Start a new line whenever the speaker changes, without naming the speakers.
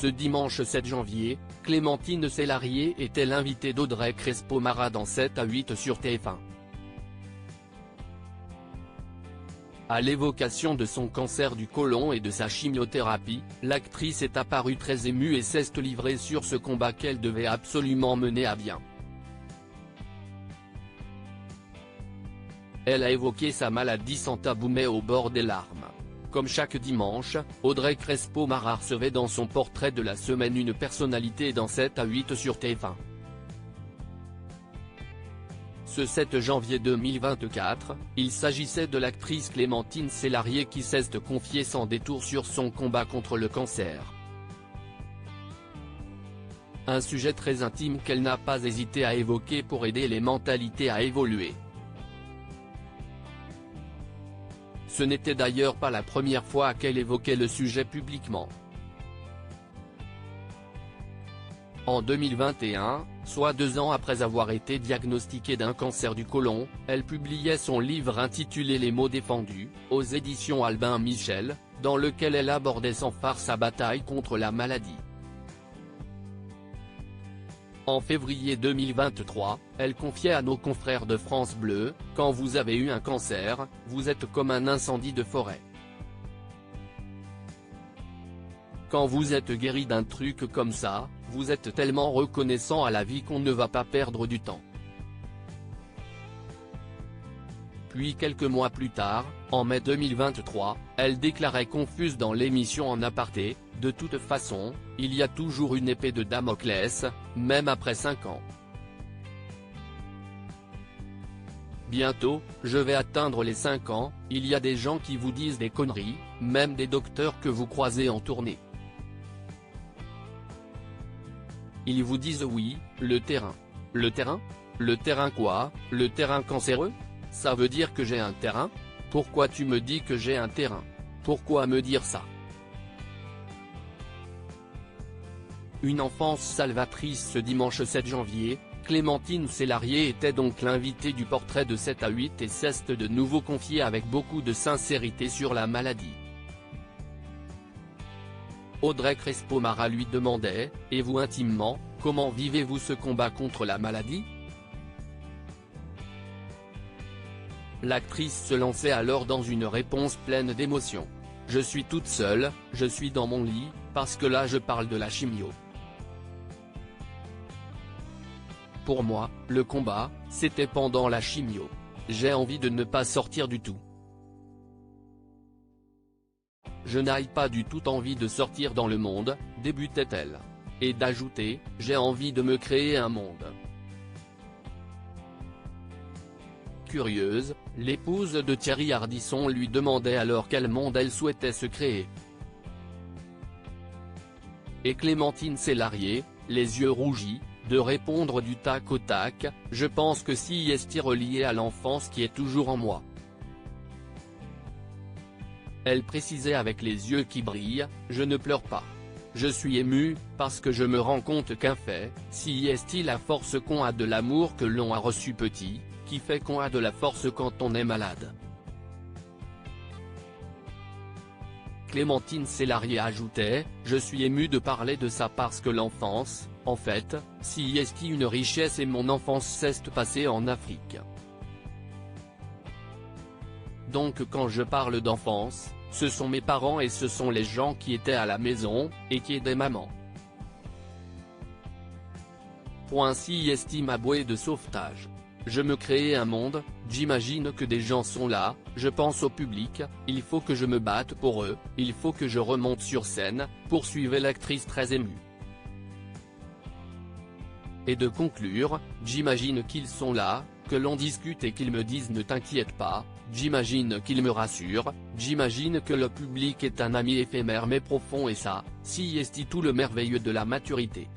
Ce dimanche 7 janvier, Clémentine Célarié était l'invitée d'Audrey Crespo-Mara dans 7 à 8 sur TF1. À l'évocation de son cancer du côlon et de sa chimiothérapie, l'actrice est apparue très émue et s'est livrée sur ce combat qu'elle devait absolument mener à bien. Elle a évoqué sa maladie sans tabou mais au bord des larmes. Comme chaque dimanche, Audrey Crespo-Mara recevait dans son portrait de la semaine une personnalité dans 7 à 8 sur TF1. Ce 7 janvier 2024, il s'agissait de l'actrice Clémentine Célarié qui s'est confiée sans détour sur son combat contre le cancer. Un sujet très intime qu'elle n'a pas hésité à évoquer pour aider les mentalités à évoluer. Ce n'était d'ailleurs pas la première fois qu'elle évoquait le sujet publiquement. En 2021, soit 2 ans après avoir été diagnostiquée d'un cancer du côlon, elle publiait son livre intitulé Les mots défendus, aux éditions Albin Michel, dans lequel elle abordait sans phare sa bataille contre la maladie. En février 2023, elle confiait à nos confrères de France Bleu, « Quand vous avez eu un cancer, vous êtes comme un incendie de forêt. Quand vous êtes guéri d'un truc comme ça, vous êtes tellement reconnaissant à la vie qu'on ne va pas perdre du temps. » Puis quelques mois plus tard, en mai 2023, elle déclarait confuse dans l'émission En aparté, « De toute façon, il y a toujours une épée de Damoclès, même après 5 ans. Bientôt, je vais atteindre les 5 ans, il y a des gens qui vous disent des conneries, même des docteurs que vous croisez en tournée. Ils vous disent oui, le terrain. Le terrain ? Le terrain quoi ? Le terrain cancéreux ? Ça veut dire que j'ai un terrain ? Pourquoi tu me dis que j'ai un terrain ? Pourquoi me dire ça ? Une enfance salvatrice. Ce dimanche 7 janvier, Clémentine Célarié était donc l'invitée du portrait de 7 à 8 et s'est de nouveau confiée avec beaucoup de sincérité sur la maladie. Audrey Crespo-Mara lui demandait, « Et vous intimement, comment vivez-vous ce combat contre la maladie ?» L'actrice se lançait alors dans une réponse pleine d'émotion. « Je suis toute seule, je suis dans mon lit, parce que là je parle de la chimio. Pour moi, le combat, c'était pendant la chimio. J'ai envie de ne pas sortir du tout. Je n'ai pas du tout envie de sortir dans le monde, débutait-elle. Et d'ajouter, j'ai envie de me créer un monde. » Curieuse, l'épouse de Thierry Ardisson lui demandait alors quel monde elle souhaitait se créer. Et Clémentine Célarié, les yeux rougis, de répondre du tac au tac, « Je pense que si est relié à l'enfance qui est toujours en moi. » Elle précisait avec les yeux qui brillent, « Je ne pleure pas. Je suis émue, parce que je me rends compte qu'un fait, si est la force qu'on a de l'amour que l'on a reçu petit, qui fait qu'on a de la force quand on est malade. » Clémentine Célarié ajoutait, « Je suis émue de parler de ça parce que l'enfance, en fait, si est une richesse et mon enfance s'est passée en Afrique. Donc quand je parle d'enfance, ce sont mes parents et ce sont les gens qui étaient à la maison, et qui aidaient maman. Si est ma bouée de sauvetage. Je me crée un monde, j'imagine que des gens sont là, je pense au public, il faut que je me batte pour eux, il faut que je remonte sur scène, » poursuivait l'actrice très émue. Et de conclure, « J'imagine qu'ils sont là, que l'on discute et qu'ils me disent ne t'inquiète pas, j'imagine qu'ils me rassurent, j'imagine que le public est un ami éphémère mais profond et ça, si est tout le merveilleux de la maturité. »